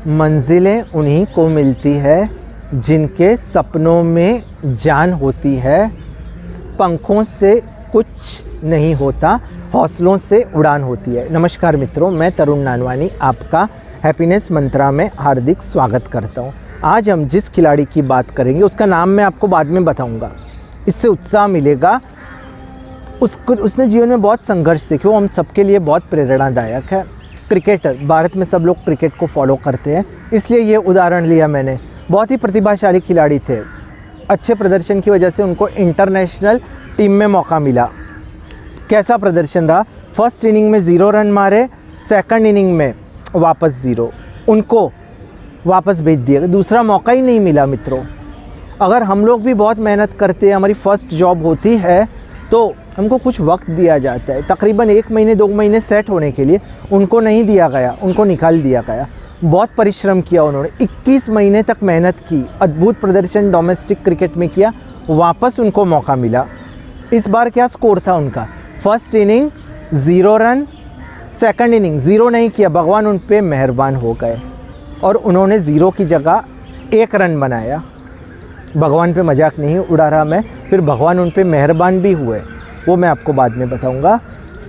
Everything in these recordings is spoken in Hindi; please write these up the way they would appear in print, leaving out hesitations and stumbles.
मंजिलें उन्हीं को मिलती है जिनके सपनों में जान होती है। पंखों से कुछ नहीं होता, हौसलों से उड़ान होती है। नमस्कार मित्रों, मैं तरुण नानवानी आपका हैप्पीनेस मंत्रा में हार्दिक स्वागत करता हूं। आज हम जिस खिलाड़ी की बात करेंगे उसका नाम मैं आपको बाद में बताऊंगा, इससे उत्साह मिलेगा। उसने जीवन में बहुत संघर्ष देखे, वो हम सबके लिए बहुत प्रेरणादायक है। क्रिकेटर, भारत में सब लोग क्रिकेट को फॉलो करते हैं, इसलिए ये उदाहरण लिया मैंने। बहुत ही प्रतिभाशाली खिलाड़ी थे, अच्छे प्रदर्शन की वजह से उनको इंटरनेशनल टीम में मौका मिला। कैसा प्रदर्शन रहा? फर्स्ट इनिंग में 0 रन मारे, सेकंड इनिंग में वापस 0, उनको वापस भेज दिया, दूसरा मौका ही नहीं मिला। मित्रों, अगर हम लोग भी बहुत मेहनत करते हैं, हमारी फर्स्ट जॉब होती है, तो हमको कुछ वक्त दिया जाता है, तकरीबन 1 महीने 2 महीने सेट होने के लिए। उनको नहीं दिया गया, उनको निकाल दिया गया। बहुत परिश्रम किया उन्होंने, 21 महीने तक मेहनत की, अद्भुत प्रदर्शन डोमेस्टिक क्रिकेट में किया, वापस उनको मौका मिला। इस बार क्या स्कोर था उनका? First inning 0 run, second inning 0 नहीं किया, भगवान उन पे मेहरबान हो गए और उन्होंने 0 की जगह 1 रन बनाया। भगवान पे मजाक नहीं उड़ा रहा मैं, फिर भगवान उन पे मेहरबान भी हुए, वो मैं आपको बाद में बताऊंगा।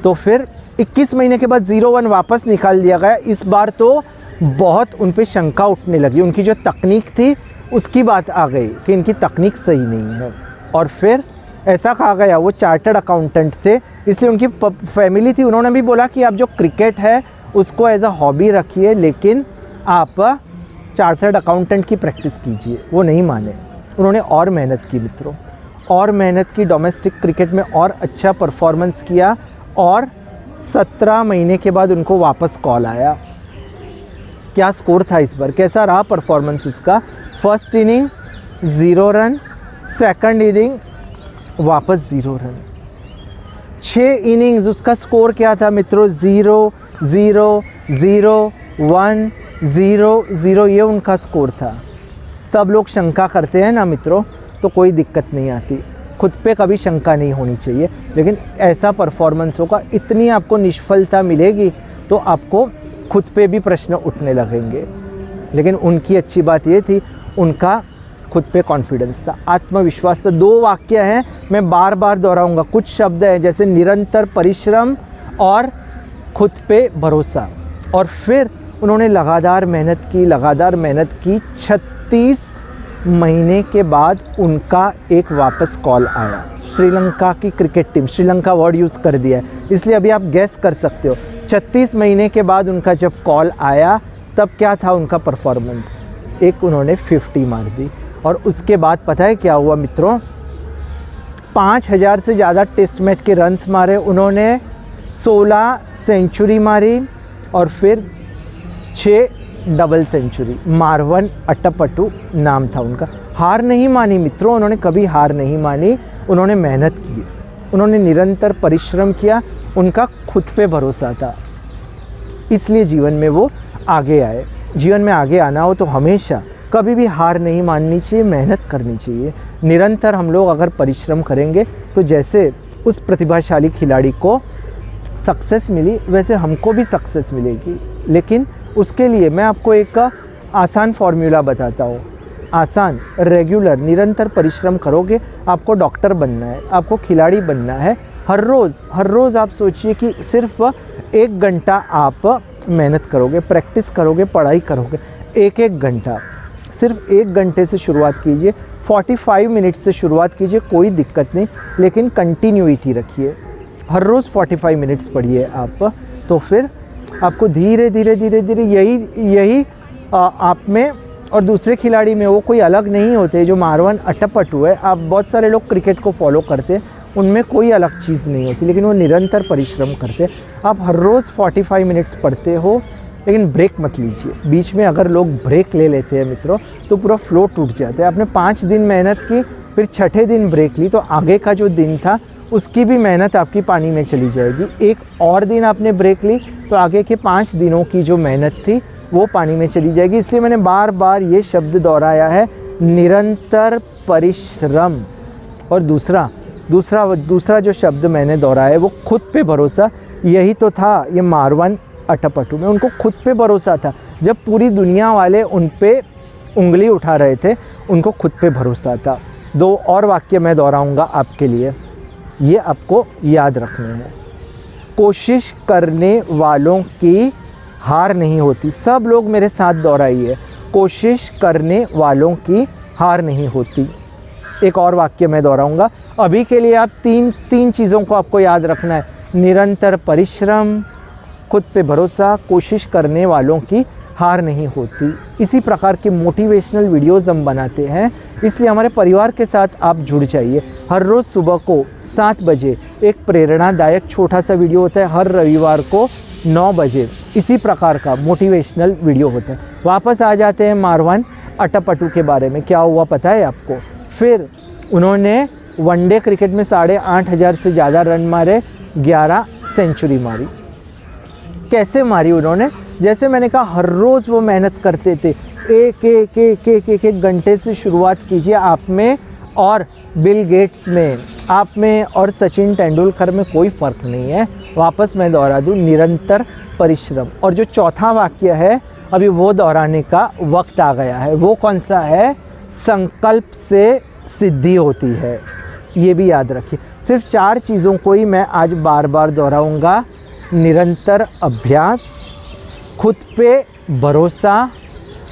तो फिर 21 महीने के बाद 0-1 वापस निकाल दिया गया। इस बार तो बहुत उन पे शंका उठने लगी, उनकी जो तकनीक थी उसकी बात आ गई कि इनकी तकनीक सही नहीं है। और फिर ऐसा कहा गया, वो चार्टर्ड अकाउंटेंट थे, इसलिए उनकी फैमिली थी, उन्होंने भी बोला कि आप जो क्रिकेट है उसको एज अ हॉबी रखिए, लेकिन आप चार्टर्ड अकाउंटेंट की प्रैक्टिस कीजिए। वो नहीं माने, उन्होंने और मेहनत की मित्रों, और मेहनत की, डोमेस्टिक क्रिकेट में और अच्छा परफॉर्मेंस किया, और 17 महीने के बाद उनको वापस कॉल आया। क्या स्कोर था इस बार, कैसा रहा परफॉर्मेंस उसका? First inning 0 run, second inning वापस 0 रन, 6 इनिंग्स उसका स्कोर क्या था मित्रों? 0 0 0 1 0 0, ये उनका स्कोर था। सब लोग शंका करते हैं ना मित्रों, तो कोई दिक्कत नहीं आती, खुद पे कभी शंका नहीं होनी चाहिए। लेकिन ऐसा परफॉर्मेंस होगा, इतनी आपको निष्फलता मिलेगी तो आपको खुद पे भी प्रश्न उठने लगेंगे। लेकिन उनकी अच्छी बात ये थी, उनका खुद पे कॉन्फिडेंस था, आत्मविश्वास था। 2 वाक्य हैं, मैं बार बार दोहराऊंगा, कुछ शब्द हैं जैसे निरंतर परिश्रम और खुद पे भरोसा। और फिर उन्होंने लगातार मेहनत की। 36 महीने के बाद उनका एक वापस कॉल आया। श्रीलंका की cricket team, Sri Lanka word use कर दिया है इसलिए अभी आप गैस कर सकते हो। 36 महीने के बाद उनका जब कॉल आया, तब क्या था उनका परफॉर्मेंस? एक उन्होंने 50 मार दी। और उसके बाद पता है क्या हुआ मित्रों? 5000 से ज़्यादा टेस्ट मैच के रन्स मारे उन्होंने, 16 सेंचुरी मारी, और फिर 6 डबल सेंचुरी। मारवन अट्टपट्टू नाम था उनका। हार नहीं मानी मित्रों, उन्होंने कभी हार नहीं मानी, उन्होंने मेहनत की, उन्होंने निरंतर परिश्रम किया, उनका खुद पे भरोसा था, इसलिए जीवन में वो आगे आए। जीवन में आगे आना हो तो हमेशा कभी भी हार नहीं माननी चाहिए, मेहनत करनी चाहिए। निरंतर हम लोग अगर परिश्रम करेंगे तो जैसे उस प्रतिभाशाली खिलाड़ी को सक्सेस मिली, वैसे हमको भी सक्सेस मिलेगी। लेकिन उसके लिए मैं आपको एक आसान फॉर्मूला बताता हूँ। आसान, रेगुलर, निरंतर परिश्रम करोगे, आपको डॉक्टर बनना है, आपको खिलाड़ी बनना है। हर रोज़ आप सोचिए कि सिर्फ 1 घंटा आप मेहनत करोगे, प्रैक्टिस करोगे, पढ़ाई करोगे। 1 घंटा, सिर्फ 1 घंटे से शुरुआत कीजिए, 45 मिनट से शुरुआत कीजिए, कोई दिक्कत नहीं, लेकिन कंटिन्यूटी रखिए। हर रोज़ 45 मिनट्स पढ़िए आप, तो फिर आपको धीरे धीरे यही आप में और दूसरे खिलाड़ी में, वो कोई अलग नहीं होते। जो मारवन अट्टपट्टू है, आप बहुत सारे लोग क्रिकेट को फॉलो करते हैं, उनमें कोई अलग चीज़ नहीं होती, लेकिन वो निरंतर परिश्रम करते। आप हर रोज़ 45 मिनट्स पढ़ते हो, लेकिन ब्रेक मत लीजिए। बीच में अगर लोग ब्रेक ले लेते हैं मित्रों, तो पूरा फ्लो टूट जाता है। आपने 5 दिन मेहनत की, फिर 6ठे दिन ब्रेक ली, तो आगे का जो दिन था उसकी भी मेहनत आपकी पानी में चली जाएगी। एक और दिन आपने ब्रेक ली तो आगे के 5 दिनों की जो मेहनत थी वो पानी में चली जाएगी। इसलिए मैंने बार बार ये शब्द दोहराया है, निरंतर परिश्रम। और दूसरा जो शब्द मैंने दोहराया है वो खुद पे भरोसा। यही तो था ये मारवन अटपटू में उनको खुद पे भरोसा था। जब पूरी दुनिया वाले उन पे उंगली उठा रहे थे, उनको खुद पे भरोसा था। 2 और वाक्य मैं दोहराऊंगा आपके लिए, ये आपको याद रखने हैं। कोशिश करने वालों की हार नहीं होती। सब लोग मेरे साथ दोहराइए, कोशिश करने वालों की हार नहीं होती। एक और वाक्य मैं दोहराऊंगा। अभी के लिए आप तीन चीज़ों को आपको याद रखना है, निरंतर परिश्रम, खुद पे भरोसा, कोशिश करने वालों की हार नहीं होती। इसी प्रकार के मोटिवेशनल वीडियोज़ हम बनाते हैं, इसलिए हमारे परिवार के साथ आप जुड़ जाइए। हर रोज़ सुबह को 7 बजे एक प्रेरणादायक छोटा सा वीडियो होता है, हर रविवार को 9 बजे इसी प्रकार का मोटिवेशनल वीडियो होता है। वापस आ जाते हैं मारवान अटपटू के बारे में। क्या हुआ पता है आपको? फिर उन्होंने वनडे क्रिकेट में 8,500 से ज़्यादा रन मारे, 11 सेंचुरी मारी। कैसे मारी उन्होंने? जैसे मैंने कहा, हर रोज़ वो मेहनत करते थे। एक घंटे से शुरुआत कीजिए। आप में और बिल गेट्स में, आप में और सचिन तेंदुलकर में कोई फ़र्क नहीं है। वापस मैं दोहरा दूँ, निरंतर परिश्रम। और जो चौथा वाक्य है, अभी वो दोहराने का वक्त आ गया है। वो कौन सा है? संकल्प से सिद्धि होती है। ये भी याद रखिए। सिर्फ 4 चीज़ों को ही मैं आज बार बार दोहराऊंगा। निरंतर अभ्यास, खुद पे भरोसा,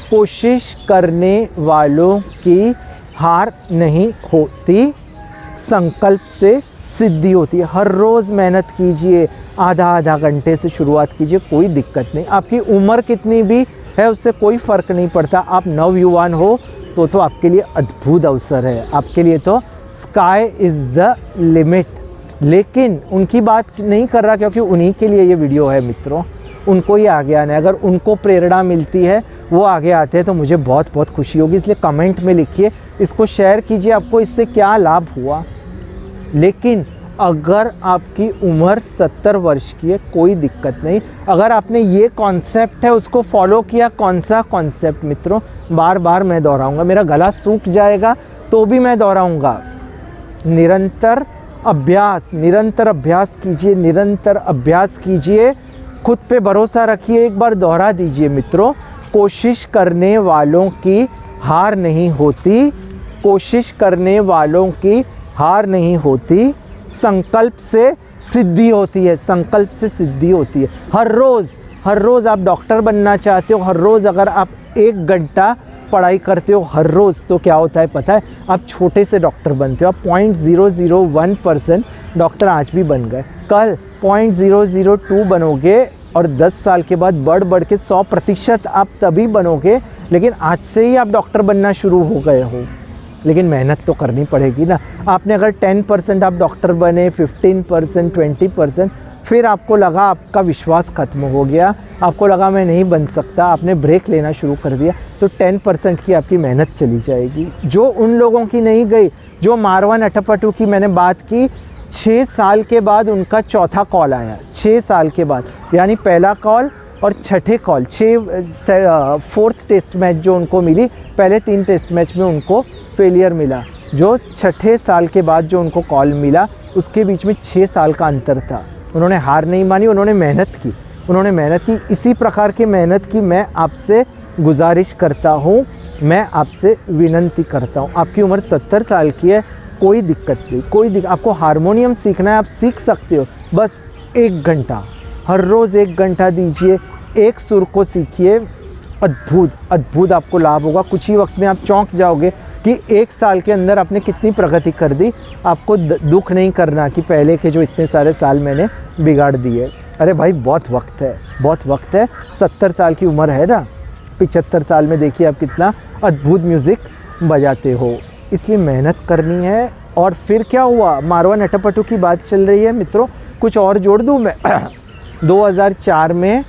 कोशिश करने वालों की हार नहीं होती, संकल्प से सिद्धि होती है। हर रोज़ मेहनत कीजिए, आधा घंटे से शुरुआत कीजिए, कोई दिक्कत नहीं। आपकी उम्र कितनी भी है उससे कोई फ़र्क नहीं पड़ता। आप नवयुवान हो तो आपके लिए अद्भुत अवसर है, आपके लिए तो स्काई इज़ द लिमिट। लेकिन उनकी बात नहीं कर रहा, क्योंकि उन्हीं के लिए ये वीडियो है मित्रों, उनको ही आगे आना है। अगर उनको प्रेरणा मिलती है, वो आगे आते हैं, तो मुझे बहुत बहुत खुशी होगी। इसलिए कमेंट में लिखिए, इसको शेयर कीजिए, आपको इससे क्या लाभ हुआ। लेकिन अगर आपकी उम्र 70 वर्ष की है, कोई दिक्कत नहीं। अगर आपने ये कॉन्सेप्ट है उसको फॉलो किया, कौन सा कॉन्सेप्ट मित्रों, बार बार मैं दोहराऊंगा, मेरा गला सूख जाएगा तो भी मैं दोहराऊंगा। निरंतर अभ्यास, निरंतर अभ्यास कीजिए, निरंतर अभ्यास कीजिए, खुद पे भरोसा रखिए। एक बार दोहरा दीजिए मित्रों, कोशिश करने वालों की हार नहीं होती, कोशिश करने वालों की हार नहीं होती, संकल्प से सिद्धि होती है, संकल्प से सिद्धि होती है। हर रोज़ आप डॉक्टर बनना चाहते हो, हर रोज़ अगर आप 1 घंटा पढ़ाई करते हो हर रोज़, तो क्या होता है पता है? आप छोटे से डॉक्टर बनते हो। आप 0.001% डॉक्टर आज भी बन गए, कल 0.002 बनोगे, और 10 साल के बाद बढ़ के 100% आप तभी बनोगे। लेकिन आज से ही आप डॉक्टर बनना शुरू हो गए हो, लेकिन मेहनत तो करनी पड़ेगी ना। आपने अगर 10% आप डॉक्टर बने, 15%, 20%, फिर आपको लगा, आपका विश्वास खत्म हो गया, आपको लगा मैं नहीं बन सकता, आपने ब्रेक लेना शुरू कर दिया, तो 10% की आपकी मेहनत चली जाएगी, जो उन लोगों की नहीं गई। जो मारवान अटपटू की मैंने बात की, 6 साल के बाद उनका चौथा कॉल आया, 6 साल के बाद, यानी पहला कॉल और छठे कॉल, 4th टेस्ट मैच जो उनको मिली, पहले 3 टेस्ट मैच में उनको फेलियर मिला, जो छठे साल के बाद जो उनको कॉल मिला, उसके बीच में 6 साल का अंतर था। उन्होंने हार नहीं मानी, उन्होंने मेहनत की। इसी प्रकार की मेहनत की मैं आपसे गुजारिश करता हूँ, मैं आपसे विनंती करता हूँ। आपकी उम्र 70 साल की है, कोई दिक्कत नहीं, आपको हारमोनियम सीखना है, आप सीख सकते हो। बस 1 घंटा, हर रोज़ 1 घंटा दीजिए, एक सुर को सीखिए, अद्भुत आपको लाभ होगा। कुछ ही वक्त में आप चौंक जाओगे कि 1 साल के अंदर आपने कितनी प्रगति कर दी। आपको दुख नहीं करना कि पहले के जो इतने सारे साल मैंने बिगाड़ दिए। अरे भाई, बहुत वक्त है, 70 साल की उम्र है ना, 75 साल में देखिए आप कितना अद्भुत म्यूज़िक बजाते हो। इसलिए मेहनत करनी है। और फिर क्या हुआ, मारवान अटपटू की बात चल रही है मित्रों, कुछ और जोड़ दूँ मैं 2004 में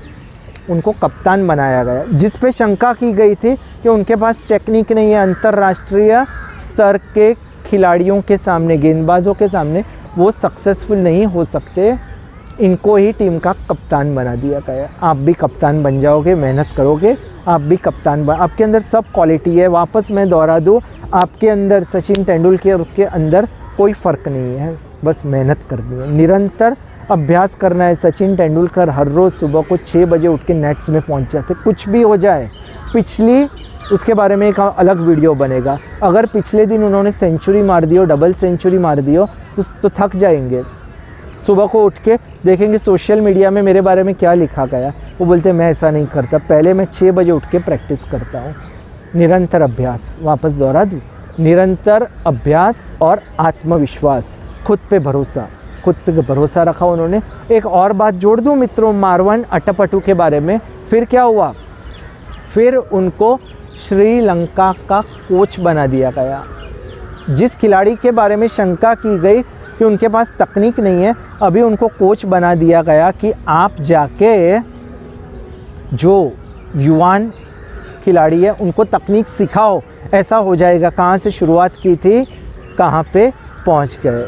उनको कप्तान बनाया गया, जिस पे शंका की गई थी कि उनके पास टेक्निक नहीं है, अंतर्राष्ट्रीय स्तर के खिलाड़ियों के सामने, गेंदबाजों के सामने वो सक्सेसफुल नहीं हो सकते, इनको ही टीम का कप्तान बना दिया गया। आप भी कप्तान बन जाओगे, मेहनत करोगे, आप भी कप्तान आपके अंदर सब क्वालिटी है। वापस मैं दोहरा दूँ, आपके अंदर सचिन तेंदुलकर के अंदर कोई फ़र्क नहीं है, बस मेहनत करनी है, निरंतर अभ्यास करना है। सचिन तेंदुलकर हर रोज़ सुबह को 6 बजे उठ के नेट्स में पहुंच जाते। कुछ भी हो जाए, पिछली उसके बारे में एक अलग वीडियो बनेगा। अगर पिछले दिन उन्होंने सेंचुरी मार दी हो, डबल सेंचुरी मार दी हो, तो थक जाएंगे। सुबह को उठ के देखेंगे सोशल मीडिया में मेरे बारे में क्या लिखा गया, वो बोलते मैं ऐसा नहीं करता, पहले मैं 6 बजे उठ के प्रैक्टिस करता हूँ। निरंतर अभ्यास, वापस दोहरा दूँ, निरंतर अभ्यास और आत्मविश्वास, खुद पे भरोसा रखा उन्होंने। एक और बात जोड़ दूँ मित्रों, मारवान अट्टापट्टू के बारे में। फिर क्या हुआ, फिर उनको श्रीलंका का कोच बना दिया गया। जिस खिलाड़ी के बारे में शंका की गई कि उनके पास तकनीक नहीं है, अभी उनको कोच बना दिया गया कि आप जाके जो युवान खिलाड़ी है उनको तकनीक सिखाओ। ऐसा हो जाएगा, कहाँ से शुरुआत की थी कहाँ पे पहुँच गए।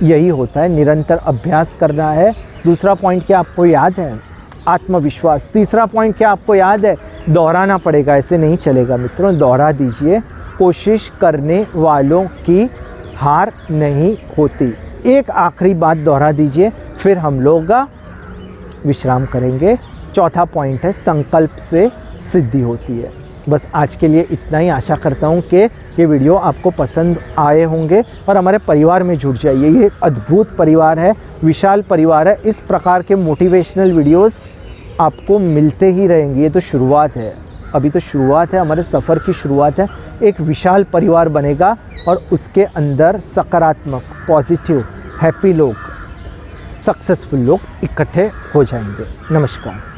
यही होता है, निरंतर अभ्यास करना है। दूसरा पॉइंट क्या आपको याद है, आत्मविश्वास। तीसरा पॉइंट क्या आपको याद है, दोहराना पड़ेगा, ऐसे नहीं चलेगा मित्रों, दोहरा दीजिए। कोशिश करने वालों की हार नहीं होती। एक आखिरी बात दोहरा दीजिए, फिर हम लोग विश्राम करेंगे। चौथा पॉइंट है, संकल्प से सिद्धि होती है। बस आज के लिए इतना ही। आशा करता हूँ कि ये वीडियो आपको पसंद आए होंगे और हमारे परिवार में जुड़ जाइए। ये एक अद्भुत परिवार है, विशाल परिवार है। इस प्रकार के मोटिवेशनल वीडियोस आपको मिलते ही रहेंगे। ये तो शुरुआत है, अभी तो शुरुआत है, हमारे सफ़र की शुरुआत है। एक विशाल परिवार बनेगा और उसके अंदर सकारात्मक, पॉजिटिव, हैप्पी लोग, सक्सेसफुल लोग इकट्ठे हो जाएंगे। नमस्कार।